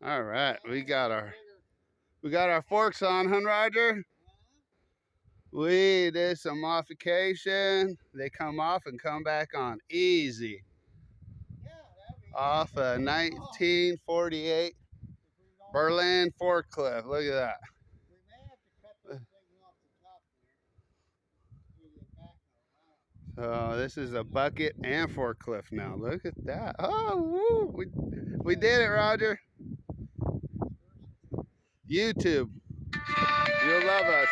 All right, we got our forks on, huh, Roger? We did some modification. They come off and come back on easy. Off a 1948 Berlin forklift. Look at that. So this is a bucket and forklift now. Look at that. Oh, woo. We did it, Roger. YouTube. You'll love us.